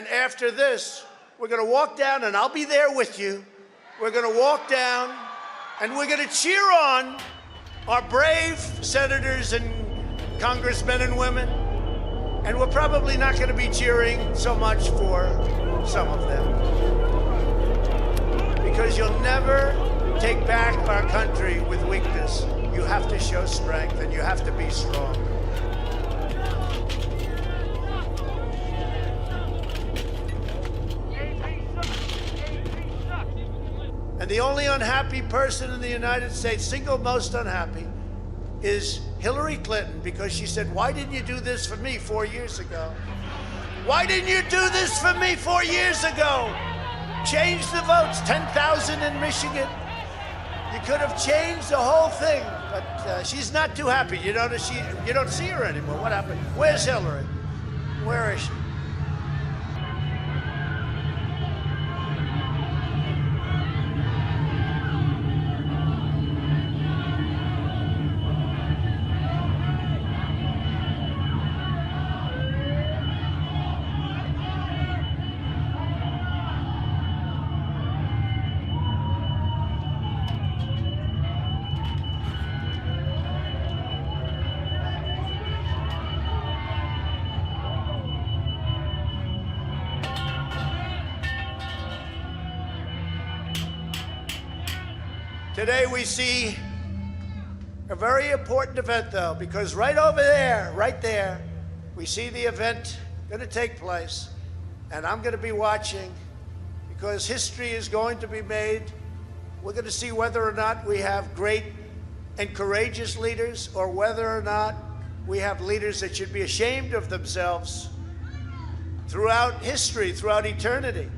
And after this, we're going to walk down, and I'll be there with you. We're going to walk down, and we're going to cheer on our brave senators and congressmen and women. And we're probably not going to be cheering so much for some of them. Because you'll never take back our country with weakness. You have to show strength, and you have to be strong. And the only unhappy person in the United States, single most unhappy, is Hillary Clinton, because she said, why didn't you do this for me 4 years ago? Why didn't you do this for me 4 years ago? Change the votes, 10,000 in Michigan. You could have changed the whole thing, but she's not too happy. You don't see her anymore. What happened? Where's Hillary? Where is she? Today we see a very important event, though, because right over there, right there, we see the event going to take place, and I'm going to be watching because history is going to be made. We're going to see whether or not we have great and courageous leaders, or whether or not we have leaders that should be ashamed of themselves throughout history, throughout eternity.